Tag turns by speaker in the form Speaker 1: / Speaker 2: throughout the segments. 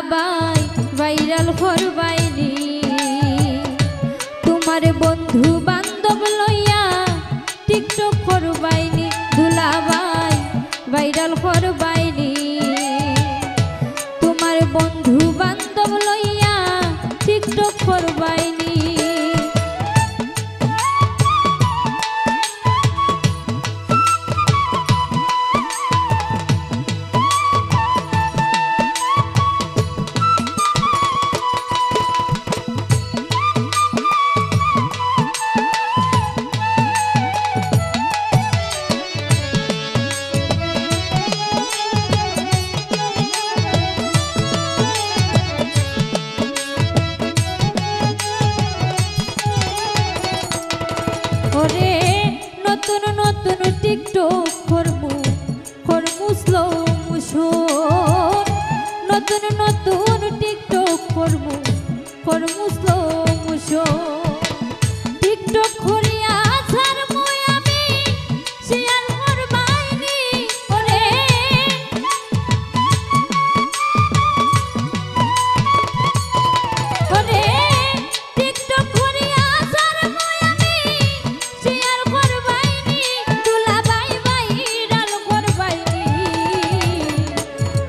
Speaker 1: দুলাবাই ভাইরাল করবাইনি তোমার বন্ধু বান্ধব লইয়া টিকটক করবাইনি দুলাবাই ভাইরাল করবাইনি তোমার বন্ধু বান্ধব লইয়া টিকটক করবাইনি ওরে নতুন নতুন টিকটক করমু স্লো মোশন নতুন নতুন টিকটক করমু স্লো মোশন টিকটক করিয়া ছাড়মু আমি শেয়ার করবাইনি ওরে ওরে টিকটক করিয়া ছাড়মু আমি শেয়ার করবাইনি দুলাবাই ভাইরাল করবাইনি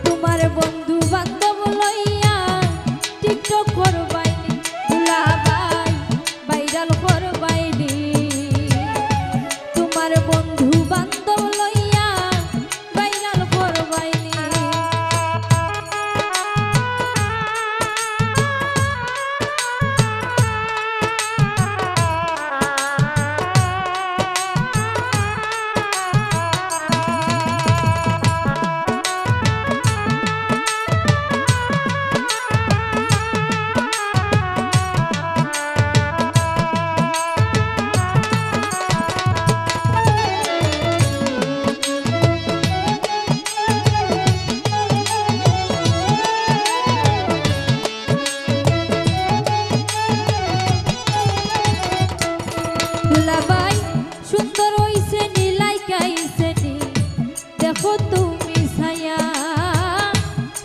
Speaker 1: তোমার বন্ধু বান্ধব লইয়া টিকটক করবাইনি দুলাবাই ভাইরাল করবাইনি তোমার বন্ধু বান্ধব লইয়া ভাইরাল করবাইনি দুলাবাই সুন্দর হইছে নি লাইকাইছে নি দেখো তুমি ছায়া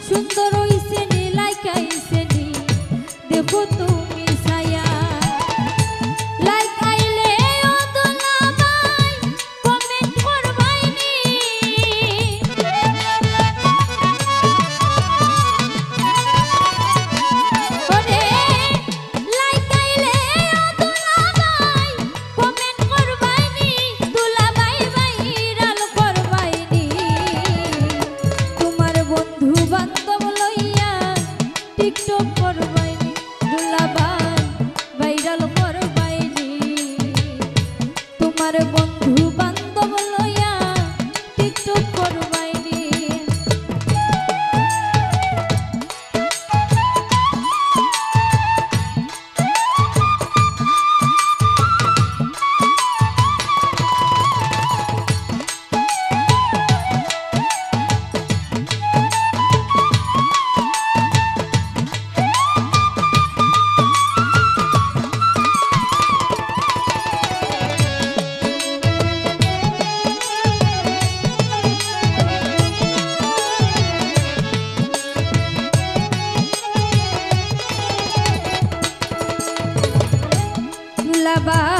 Speaker 1: সুন্দর হইছে নি লাইকাইছে নি দেখো তুমি ছায়া লাইক আইলে ও দুলাবাই কমেন্ট করবাইনি ওরে লাইক আইলে ও দুলাবাই কমেন্ট করবাইনি দুলাবাই ভাইরাল করবাইনি তোমার বন্ধু বান্ধব লইয়া টিকটক করবাইনি দুলাবাই ভাইরাল করবাইনি তোমার বন্ধু বান্ধব লইয়া টিকটক করবাইনি দুলাবাই